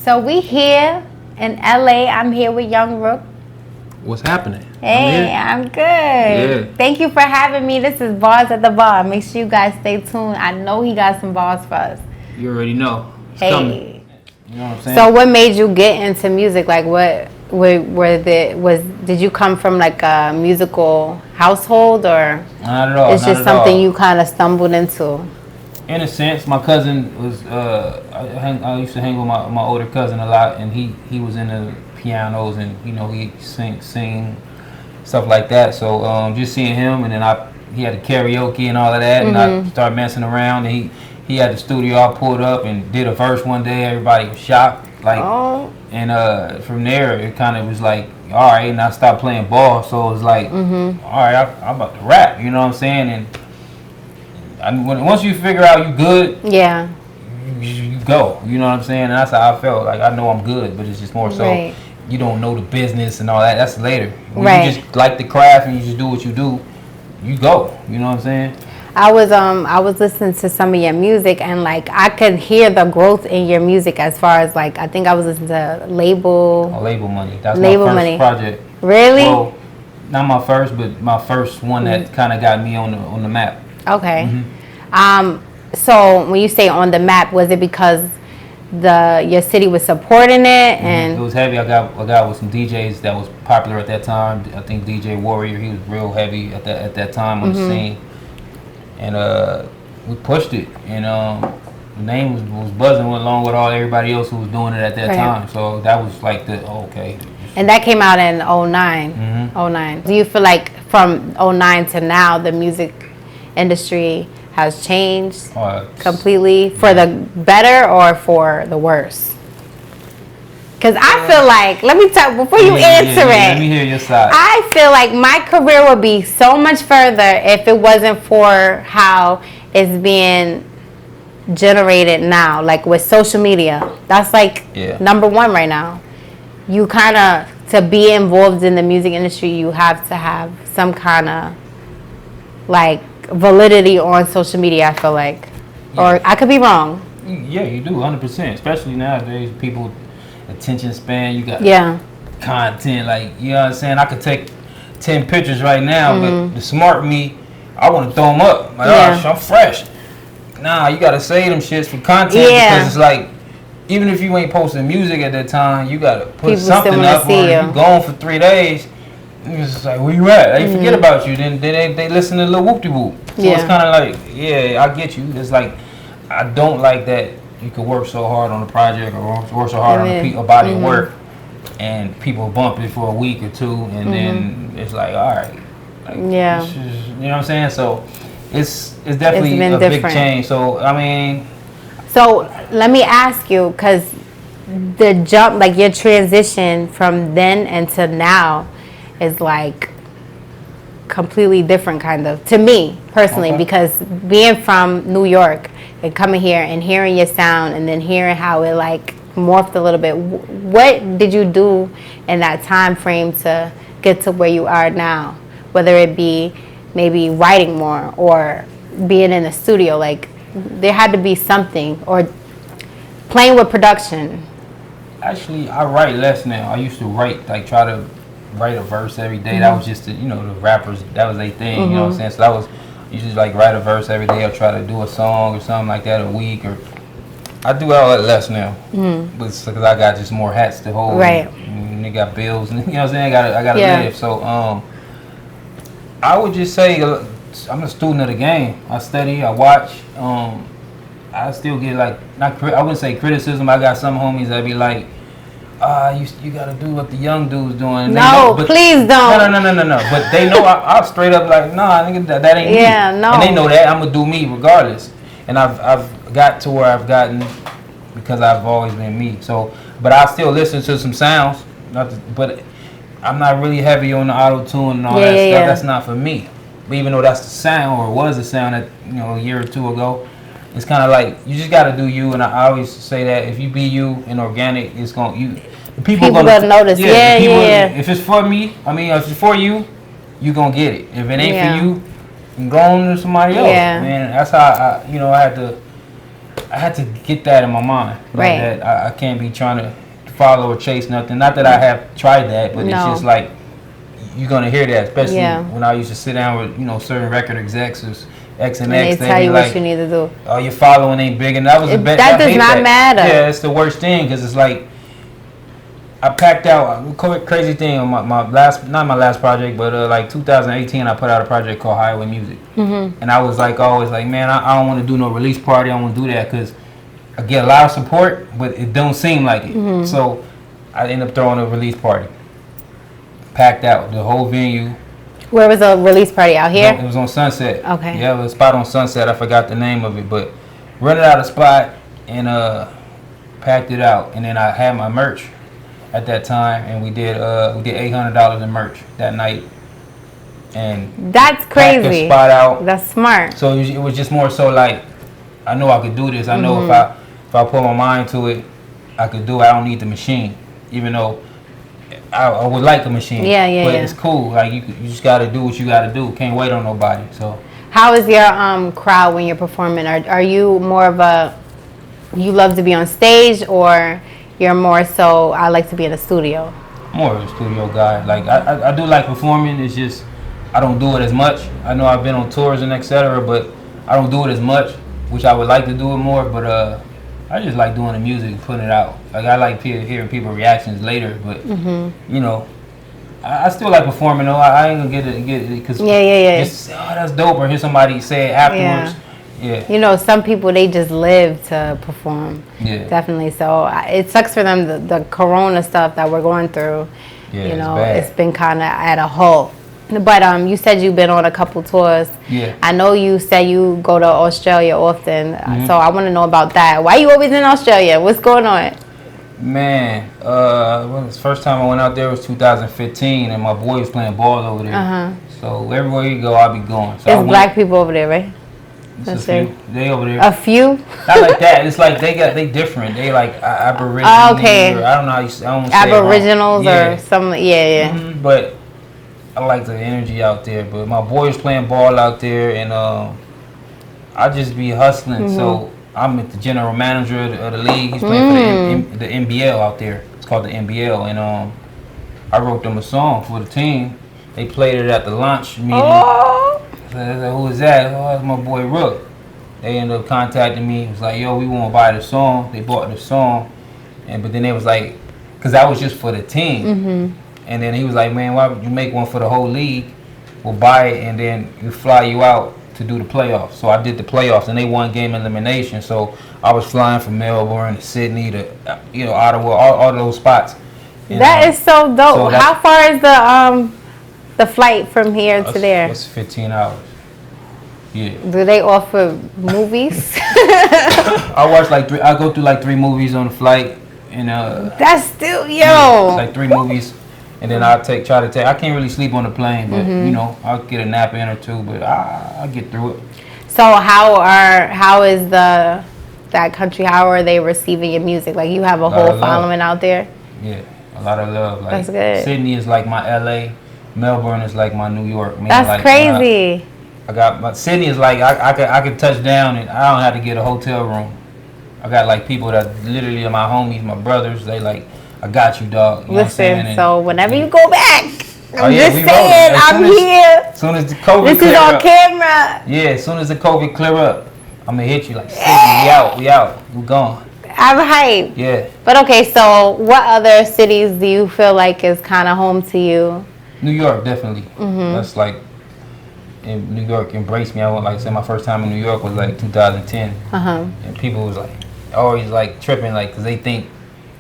So we here in LA. I'm here with Young Rook. What's happening? Hey, I'm good. Yeah. Thank you for having me. This is Bars at the Bar. Make sure you guys stay tuned. I know he got some bars for us. You already know. It's hey. coming. You know what I'm saying? So what made you get into music? Like did you come from like a musical household, or not at all? It's just something you kind of stumbled into? In a sense, my cousin was. I used to hang with my older cousin a lot, and he was into pianos, and he sing stuff like that. So just seeing him, and then he had a karaoke and all of that, and I started messing around. And he had the studio all pulled up and did a verse one day. Everybody was shocked, and from there it kind of was like, all right. And I stopped playing ball, so it was like, all right, I'm about to rap. You know what I'm saying? And once you figure out you good, yeah, you go. You know what I'm saying? And that's how I felt. Like, I know I'm good, but it's just more so you don't know the business and all that. That's later. When you just like the craft and you just do what you do, you go. You know what I'm saying? I was listening to some of your music, and like I could hear the growth in your music as far as like, I think I was listening to Label Money. That's my first project. Really? Well, not my first, but my first one that kind of got me on the map. Okay. So when you say on the map, was it because your city was supporting it? And it was heavy. I got with some DJs that was popular at that time. I think DJ Warrior, he was real heavy at that time on the scene, and we pushed it, and the name was buzzing along with everybody else who was doing it at that time. So that was like okay. And that came out in 09. 09. Do you feel like from 09 to now the music industry has changed completely for the better or for the worse? Because I feel like, let me tell before you answer it. Let me hear your side. I feel like my career would be so much further if it wasn't for how it's being generated now, like with social media. That's like number one right now. You kind of, to be involved in the music industry, you have to have some kind of like validity on social media, I feel like. Or I could be wrong. Yeah, you do, 100%. Especially nowadays, people attention span, you got content, like, you know what I'm saying? I could take 10 pictures right now, but the smart me, I want to throw them up. Like, I'm fresh. Nah, you got to save them shits for content because it's like, even if you ain't posting music at that time, you got to put people something up, or you gone for 3 days. It's just like, where you at? They forget about you. Then they listen to Lil Whoop-de-Whoop. So it's kind of like, I get you. It's like, I don't like that you could work so hard on a project or work so hard on a body of work, and people bump it for a week or two, and then it's like, all right. Like, you know what I'm saying? So it's definitely a big change. So, I mean. So let me ask you, because the jump, like your transition from then until now, is like completely different, kind of, to me personally, because being from New York and coming here and hearing your sound and then hearing how it like morphed a little bit, what did you do in that time frame to get to where you are now, whether it be maybe writing more or being in the studio? Like, there had to be something, or playing with production. Actually, I write less now. I used to try to write a verse every day. That was just the rappers, that was their thing, you know what I'm saying? So that was usually like write a verse every day, or try to do a song or something like that a week. Or I do all that less now, but it's because I got just more hats to hold, and they got bills, and you know what I'm saying, I got to live. So I would just say I'm a student of the game. I study, I watch. I still get like, I wouldn't say criticism. I got some homies that be like, you gotta do what the young dude's doing. Please don't. No. But they know I straight up like, nah, nigga, that ain't me. No. And they know that I'm gonna do me regardless. And I've got to where I've gotten because I've always been me. So, but I still listen to some sounds. But I'm not really heavy on the auto tune and all that stuff. That's not for me. But even though that's the sound, or was the sound that a year or two ago, it's kind of like you just got to do you. And I always say that if you be you and organic, it's people gonna notice. If it's for me, if it's for you, you gonna get it. If it ain't for you, go on to somebody else. Man, that's how I had to I had to get that in my mind. Like that I can't be trying to follow or chase nothing. Not that I have tried that, but it's just like you're gonna hear that, especially when I used to sit down with certain record execs, X and X. They tell you what you need to do. Oh, your following ain't big, and that was the best. That does not matter. Yeah, it's the worst thing because it's like I packed out. Crazy thing on my last, not my last project, but like 2018, I put out a project called Highway Music, and I was like always like, man, I don't want to do no release party. I don't want to do that because I get a lot of support, but it don't seem like it. So I ended up throwing a release party. Packed out the whole venue. Where was the release party? Out here? It was on Sunset. Okay. Yeah, it was a spot on Sunset. I forgot the name of it, but rented out a spot and packed it out. And then I had my merch at that time, and we did $800 in merch that night. And that's crazy. Packed the spot out. That's smart. So it was just more so like I know I could do this. I know if I put my mind to it, I could do it. I don't need the machine, even though I would like a machine. Yeah. But it's cool. Like you just got to do what you got to do. Can't wait on nobody. So how is your crowd when you're performing? Are you more of you love to be on stage, or you're more so I like to be in the studio? More of a studio guy. Like I do like performing. It's just I don't do it as much. I know I've been on tours and etc., but I don't do it as much, which I would like to do it more. But I just like doing the music, putting it out. Like I like hearing people's reactions later, but I still like performing though. I ain't gonna get it because just that's dope, or hear somebody say it afterwards. Yeah. Some people they just live to perform. Yeah. Definitely. So it sucks for them the corona stuff that we're going through. Yeah, it's been kind of at a halt. But you said you've been on a couple tours. Yeah. I know you said you go to Australia often, so I want to know about that. Why are you always in Australia? What's going on? Man, the first time I went out there was 2015, and my boy was playing ball over there. So everywhere you go, I'll be going. So there's black people over there, right? That's a few. They over there. A few? Not like that. It's like they different. They like Aboriginals. Okay. Or, I don't know how you say. I don't Aboriginals or something. Yeah. But I like the energy out there. But my boy's playing ball out there, and I just be hustling. So I'm the general manager of the league. He's playing for the NBL out there. It's called the NBL, and I wrote them a song for the team. They played it at the lunch meeting. Who is that? Oh, that's my boy Rook. They ended up contacting me. It was like, yo, we want to buy the song. They bought the song, but then they was like, because that was just for the team. And then he was like, man, why would you make one for the whole league? We'll buy it, and then we fly you out to do the playoffs. So I did the playoffs, and they won game elimination. So I was flying from Melbourne to Sydney to Ottawa, all those spots. That is so dope. So how far is the flight from here to there? It's 15 hours. Yeah. Do they offer movies? I go through like 3 movies on the flight, and that's still it's like 3 movies, and then I try to take. I can't really sleep on the plane, but I'll get a nap in or 2, but I'll get through it. So how is that country? How are they receiving your music? Like you have a whole following out there? Yeah, a lot of love. Like, that's good. Sydney is like my LA. Melbourne is like my New York. That's like, crazy. I got Sydney is like I could touch down and I don't have to get a hotel room. I got like people that literally are my homies, my brothers. They like, I got you, dog. You Listen, so whenever you go back, I'm just saying, I'm here. As soon as the COVID this is on camera. Yeah, as soon as the COVID clear up, I'm gonna hit you like, Sydney, we out, we gone. I'm hyped. Yeah. But okay, so what other cities do you feel like is kind of home to you? New York, definitely. That's like, in New York embraced me. I went, like I said, my first time in New York was like 2010. And people was like, always like tripping, like, because they think,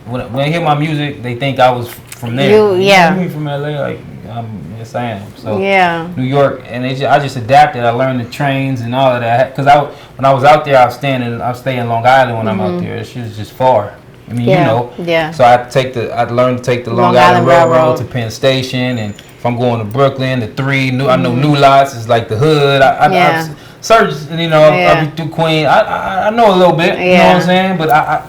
when they hear my music, they think I was from there. You from LA? Like, yes, I am. So, New York, and I just adapted. I learned the trains and all of that. Because when I was out there, I was staying in Long Island when I'm out there. It's just far. I mean, So I learned to take the Long Island Railroad to Penn Station, and if I'm going to Brooklyn, the 3, I know New Lots is like the hood. I searched, and I'll be through Queen. I know a little bit, you know what I'm saying? But I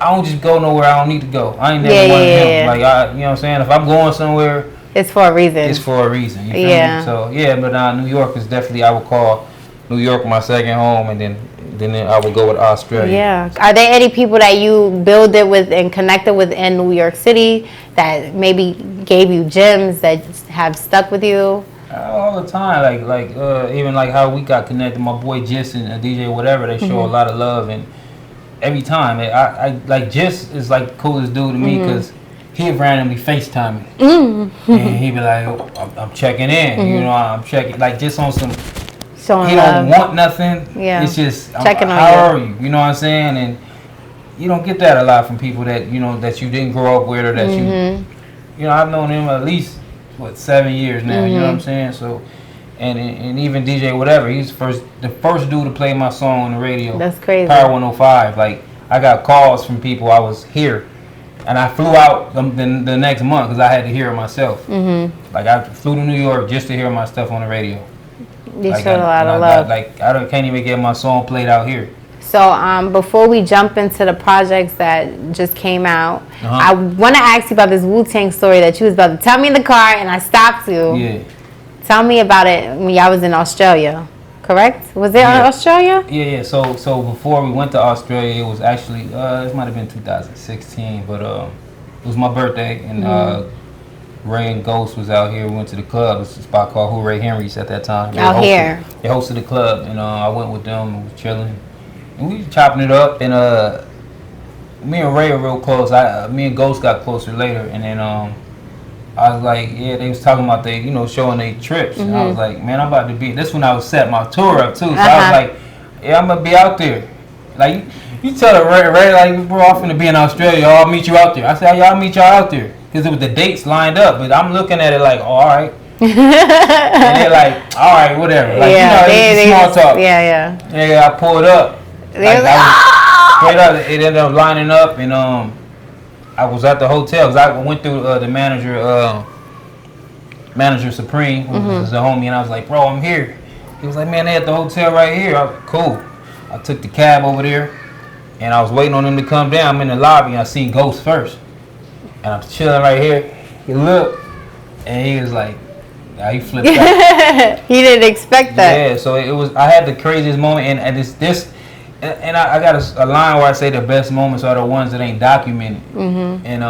don't just go nowhere I don't need to go. I ain't never one of them. Like, you know what I'm saying? If I'm going somewhere, it's for a reason. It's for a reason. You feel me? So but New York is definitely, I would call New York my second home, and then then I would go with Australia. Yeah. Are there any people that you build it with and connected with in New York City that maybe gave you gems that have stuck with you? All the time, like even like how we got connected. My boy Jis and DJ whatever, they show a lot of love, and every time I like Jis is like the coolest dude to me because he'd randomly FaceTime me, and he'd be like, oh, I'm checking in, you know, I'm checking like just on some. Showing he love. Don't want nothing. Yeah. It's just checking on how are you? You know what I'm saying? And you don't get that a lot from people that you know that you didn't grow up with or that you know. I've known him at least 7 years now. You know what I'm saying? So, and even DJ whatever, he's the first dude to play my song on the radio. That's crazy. Power 105. Like I got calls from people. I was here, and I flew out the next month because I had to hear it myself. Like I flew to New York just to hear my stuff on the radio. You showed a lot of love. I can't even get my song played out here. So before we jump into the projects that just came out, I want to ask you about this WuTang story that you was about to tell me in the car, and I stopped you. Yeah. Tell me about it when y'all was in Australia, correct? Was it in Australia? Yeah. So before we went to Australia, it was actually it might have been 2016, but it was my birthday, and Ray and Ghost was out here. We went to the club. It's a spot called Hooray Henry's at that time. Out here. They hosted the club, and I went with them. We was chilling, and we was chopping it up. And me and Ray were real close. Me and Ghost got closer later, and then I was like, yeah, they was talking about they, showing their trips, and I was like, man, I'm about to be. This when I was setting my tour up too, so I was like, yeah, I'm gonna be out there. Like you tell Ray, like we're off to be in Australia. I'll meet you out there. I said, y'all meet y'all out there. Because it was the dates lined up, but I'm looking at it like, oh, all right. And they're like, all right, whatever. Like, they small talk. Yeah. Yeah, I pulled up. They was like, straight up, it ended up lining up, and I was at the hotel because I went through the manager Supreme, who was a homie, and I was like, bro, I'm here. He was like, man, they at the hotel right here. I was like, cool. I took the cab over there, and I was waiting on them to come down. I'm in the lobby, and I seen Ghost first. And I'm chilling right here. He looked, and he was like, he flipped out. He didn't expect that. Yeah, so it was. I had the craziest moment, and I got a line where I say the best moments are the ones that ain't documented. And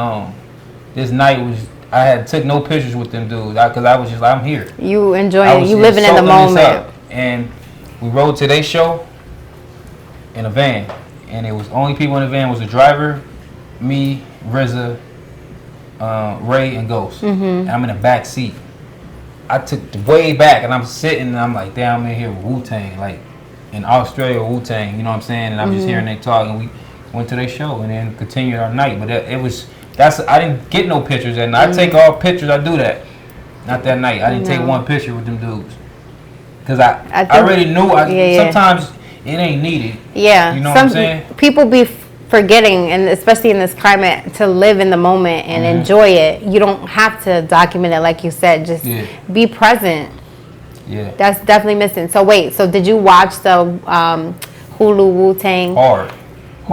this night was. I took no pictures with them dudes because I was just like, I'm here. You enjoying it. You living in the moment. And we rode to their show in a van, and it was only people in the van was the driver, me, RZA, Ray, and Ghost. And I'm in the back seat. I took the way back, and I'm sitting, and I'm like, damn, I'm in here with WuTang, like in Australia, WuTang. You know what I'm saying? And I'm just hearing they talk, and we went to their show, and then continued our night. But I didn't get no pictures that night. I take all pictures. I do that. Not that night. I didn't take one picture with them dudes because I already knew. Sometimes it ain't needed. Yeah. You know what I'm saying? People be forgetting, and especially in this climate, to live in the moment and enjoy it. You don't have to document it, like you said. Just be present. Yeah. That's definitely missing. So wait. So did you watch the Hulu WuTang? Hard.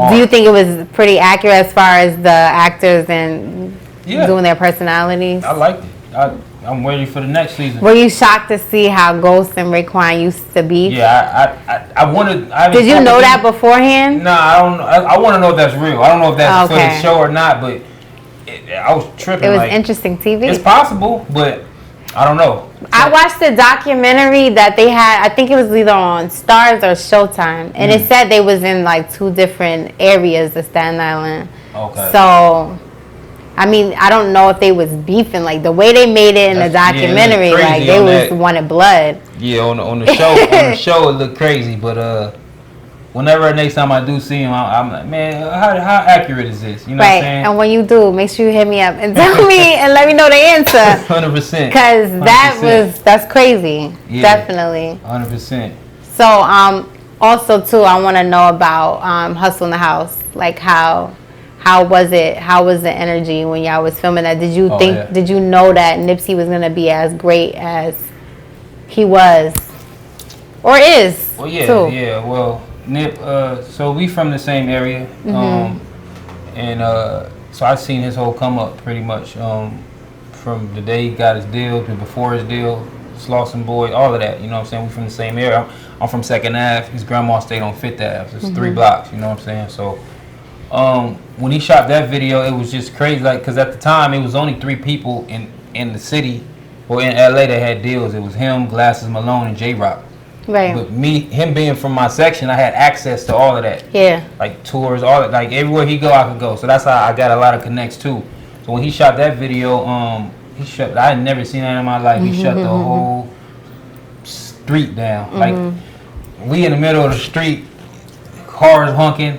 Do you think it was pretty accurate as far as the actors and doing their personalities? I liked it. I'm ready for the next season. Were you shocked to see how Ghost and Raekwon used to be? Yeah, I wanted. Did you know that beforehand? Nah, I don't know. I want to know if that's real. I don't know if that's for the show or not, but I was tripping. It was interesting TV. It's possible, but I don't know. I watched the documentary that they had. I think it was either on Stars or Showtime, and it said they was in like 2 different areas of Staten Island. Okay. So, I mean, I don't know if they was beefing. Like the way they made it in the documentary, like they wanted blood. Yeah, on the show, on the show it looked crazy, but whenever next time I do see him, I'm like, man, how accurate is this? You know what I'm saying? And when you do, make sure you hit me up and tell me and let me know the answer. 100%. Because that's crazy. Yeah, definitely. 100%. So also too, I want to know about Hustle in the House. Like how was it? How was the energy when y'all was filming that? Did you Did you know that Nipsey was gonna be as great as he was or is? Well, yeah, too? yeah. Well. Nip, so we from the same area, and so I seen his whole come up pretty much from the day he got his deal to before his deal. Slauson boy, all of that. You know what I'm saying? We from the same area. I'm from 2nd Ave. His grandma stayed on 5th Ave. It's 3 blocks. You know what I'm saying? So when he shot that video, it was just crazy. Like, because at the time, it was only 3 people in the city or in LA that had deals. It was him, Glasses Malone, and J-Rock. Right. But him being from my section, I had access to all of that. Yeah. Like tours, all that. Like everywhere he go, I could go. So that's how I got a lot of connects too. So when he shot that video, I had never seen that in my life. He shut the whole street down. Like we in the middle of the street, cars honking.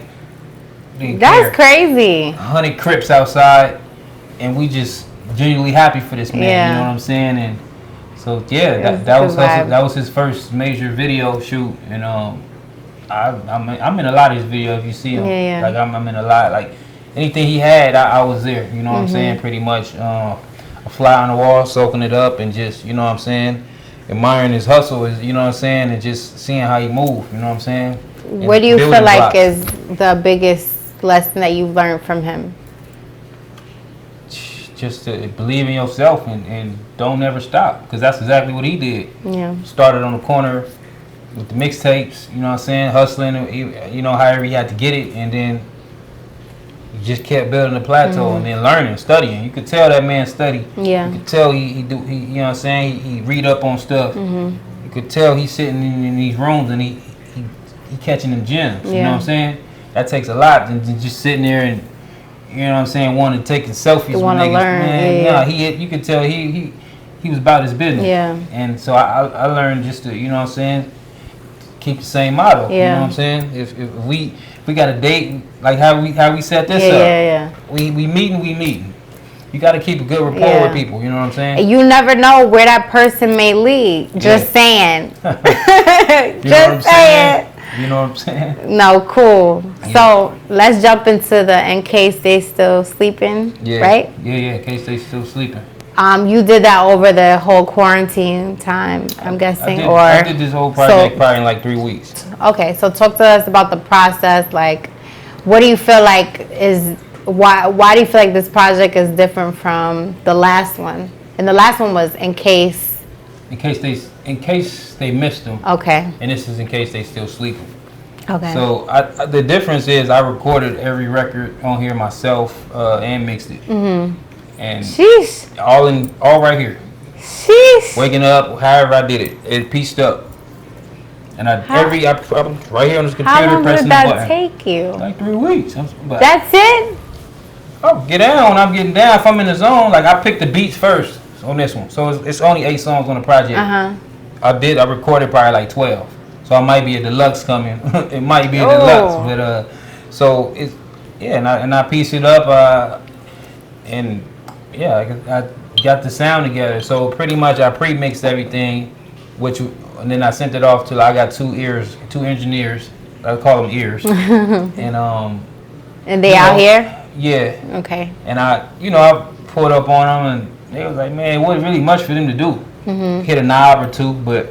That's crazy. 100 Crips outside, and we just genuinely happy for this man. Yeah. You know what I'm saying? And so yeah, that was his first major video shoot, and I'm in a lot of his videos. If you see him, like I'm in a lot. Like anything he had, I was there. You know what I'm saying? Pretty much a fly on the wall, soaking it up, and just you know what I'm saying, admiring his hustle. Is you know what I'm saying, and just seeing how he move. You know what I'm saying? What do you feel like is the biggest lesson that you've learned from him? Just to believe in yourself and don't ever stop, because that's exactly what he did. Yeah. Started on the corner with the mixtapes, you know what I'm saying, hustling, you know, however he had to get it, and then he just kept building the plateau and then learning, studying. You could tell that man studied. Yeah. You could tell he you know what I'm saying, he read up on stuff. You could tell he's sitting in these rooms and he catching them gems. You know what I'm saying? That takes a lot than just sitting there and you know what I'm saying, wanting to take selfies with niggas. Man, you could tell he was about his business. Yeah. And so I learned just to, you know what I'm saying, keep the same motto. Yeah. You know what I'm saying? If we got a date, like how we set this up. Yeah. We meeting. You got to keep a good rapport with people. You know what I'm saying? You never know where that person may lead. Just saying. Just saying. You know what I'm saying? No, cool. Yeah. So let's jump into the In Case They Still Sleeping, right? Yeah, In Case They Still Sleeping. You did that over the whole quarantine time, I'm guessing? I did this whole project probably in like 3 weeks. Okay, so talk to us about the process. Like, what do you feel like why do you feel like this project is different from the last one? And the last one was In Case they missed them. Okay. And this is In Case They Still Sleeping. Okay. So the difference is I recorded every record on here myself and mixed it. And sheesh. All right here. Sheesh. Waking up, however I did it. It pieced up. And I'm right here on this computer pressing the button. How long did that take you? Like 3 weeks. That's it? Oh, get down when I'm getting down. If I'm in the zone, like I picked the beats first on this one. So it's only 8 songs on the project. I recorded probably like 12. So it might be a deluxe coming. It might be a deluxe, but so it's and I pieced it up and I got the sound together. So pretty much I pre-mixed everything, and then I sent it off to I got 2 engineers. I call them ears. And they out here? Yeah. Okay. And I pulled up on them and they was like, man, it wasn't really much for them to do. Hit a knob or 2, but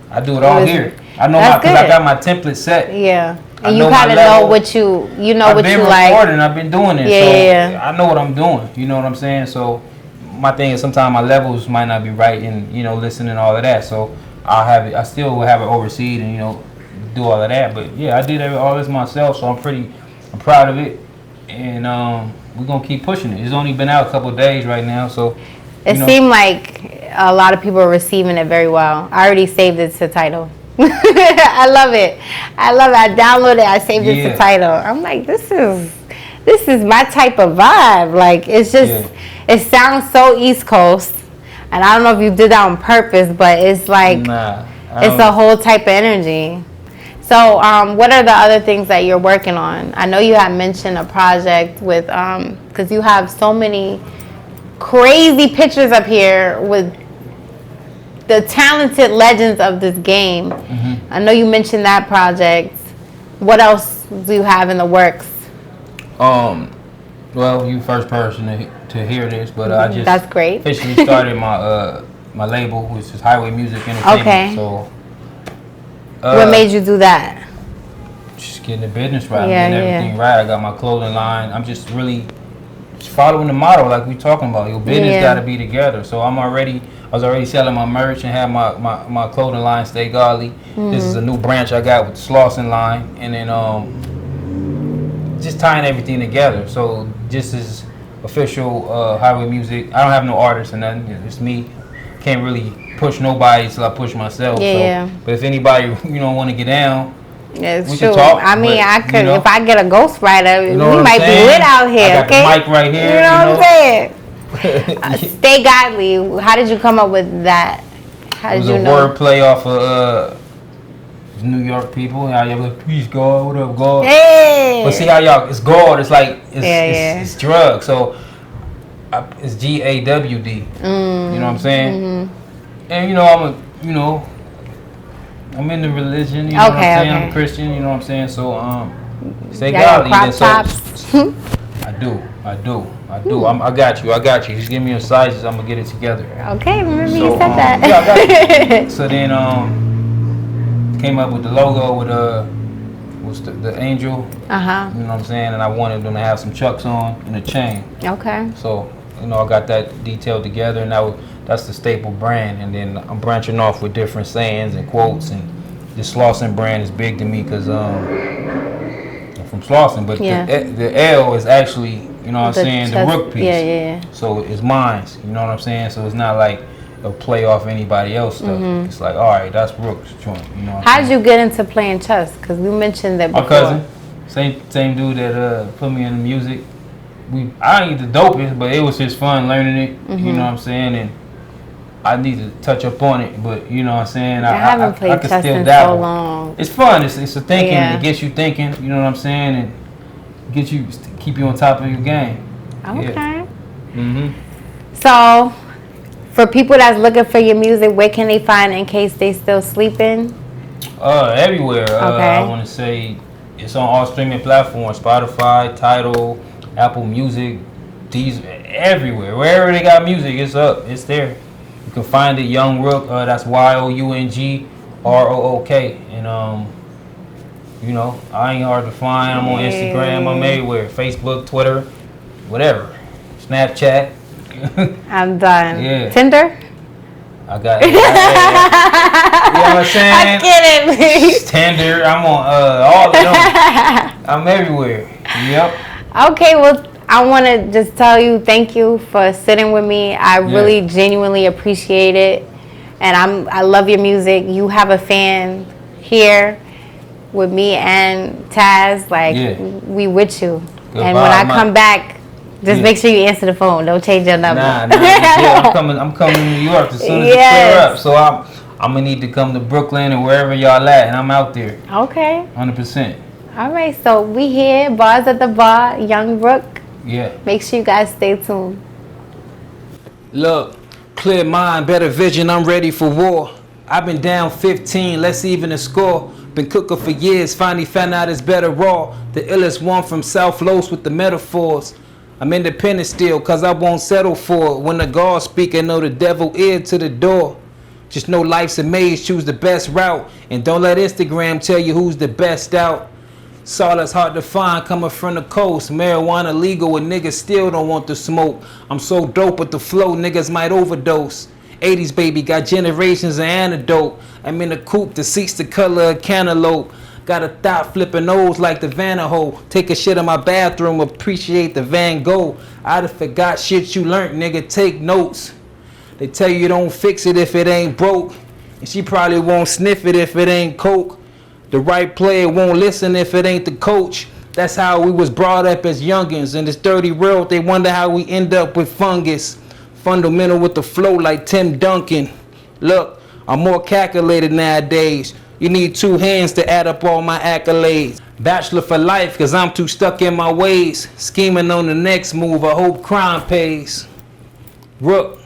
I do it all here. I know because I got my template set. Yeah. And you kind of know what you like. I've been recording. I've been doing it. So I know what I'm doing. You know what I'm saying? So my thing is sometimes my levels might not be right and, listening and all of that. So I still will have it overseed and, do all of that. But yeah, I did all this myself. So I'm proud of it. And we're going to keep pushing it. It's only been out a couple of days right now. So it seemed like a lot of people are receiving it very well. I already saved it to Tidal. I love it. I downloaded it. I saved it to Tidal. I'm like, this is my type of vibe. Like, it's just, it sounds so East Coast. And I don't know if you did that on purpose, but it's like, it's a whole type of energy. So, what are the other things that you're working on? I know you had mentioned a project with, because you have so many crazy pictures up here with the talented legends of this game. I know you mentioned that project. What else do you have in the works? Well, you first person to hear this, but I just that's great. Officially started my label, which is Highway Music Entertainment. Okay. So what made you do that? Just getting the business right, getting everything right. I got my clothing line. I'm just really following the motto like we talking about. Your business got to be together. So I was already selling my merch and have my clothing line, Stay Godly. This is a new branch I got with the Slauson line, and then just tying everything together. So this is official Highway Music. I don't have no artists or nothing. It's me. Can't really push nobody till I push myself. Yeah. So, but if anybody want to get down, it's we true. can talk. I mean, I could if I get a ghostwriter, you know we might be lit out here. I got the mic right here. You know what I'm saying? Stay Godly. How did you come up with that? How did you know? It was a word play off of New York people. How y'all like, peace, God, what up, God? Hey. But see how y'all, it's God. It's like it's drugs. So it's GAWD. You know what I'm saying? And I'm in the religion. You know what I'm saying? I'm a Christian. You know what I'm saying? So stay godly. Crop tops. I do. I got you. Just give me your sizes. I'm gonna get it together. Okay, remember you said that. Yeah, I got you. So then came up with the logo with the angel. You know what I'm saying? And I wanted them to have some chucks on and a chain. Okay. So I got that detailed together, and that's the staple brand. And then I'm branching off with different sayings and quotes. And this Slauson brand is big to me because I'm from Slauson, but the L is actually, you know what I'm saying, the Rook piece. Yeah. So it's mine. You know what I'm saying? So it's not like a play off anybody else stuff. It's like, all right, that's Rooks joint. You know. How did you get into playing chess? Because we mentioned that before. My cousin, same dude that put me in the music. I ain't the dopest, but it was just fun learning it. You know what I'm saying? And I need to touch up on it, but you know what I'm saying? I haven't played chess in so long. It's fun. It's a thinking. It gets you thinking. You know what I'm saying? And keep you on top of your game. Okay. So, for people that's looking for your music, where can they find it in case they still sleeping? Everywhere. I want to say it's on all streaming platforms: Spotify, Tidal, Apple Music, everywhere. Wherever they got music, it's up. It's there. You can find it, Young Rook. That's YOUNGROOK. And I ain't hard to find. I'm on Instagram. I'm everywhere. Facebook, Twitter, whatever. Snapchat. I'm done. Yeah. Tinder? I got it. You know what I'm saying? I'm kidding. Tinder. I'm on all of them. I'm everywhere. Yep. Okay, well, I want to just tell you thank you for sitting with me. I really genuinely appreciate it. And I love your music. You have a fan here with me and Taz. Like, we with you. Good and when I come back, just make sure you answer the phone. Don't change your number. Nah. I'm coming to New York as soon as it clear up. So I'm going to need to come to Brooklyn or wherever y'all at. And I'm out there. Okay. 100%. All right. So we here. Bars at the Bar. Young Rook. Yeah. Make sure you guys stay tuned. Look, clear mind, better vision, I'm ready for war. I've been down 15, let's even a score. Been cooking for years, finally found out it's better raw. The illest one from South Los with the metaphors. I'm independent still, cause I won't settle for it. When the God speak, I know the devil ear to the door. Just know life's a maze, choose the best route. And don't let Instagram tell you who's the best out. Solace hard to find coming from the coast. Marijuana legal and niggas still don't want to smoke. I'm so dope with the flow, niggas might overdose. 80s baby, got generations of antidote. I'm in the coupe, the seats the color of cantaloupe. Got a thought flipping O's like the Vanderhole. Take a shit in my bathroom, appreciate the Van Gogh. I done forgot shit you learned, nigga, take notes. They tell you don't fix it if it ain't broke. And she probably won't sniff it if it ain't coke. The right player won't listen if it ain't the coach. That's how we was brought up as youngins. In this dirty world, they wonder how we end up with fungus. Fundamental with the flow like Tim Duncan. Look, I'm more calculated nowadays. You need 2 hands to add up all my accolades. Bachelor for life, cause I'm too stuck in my ways. Scheming on the next move, I hope crime pays. Rook.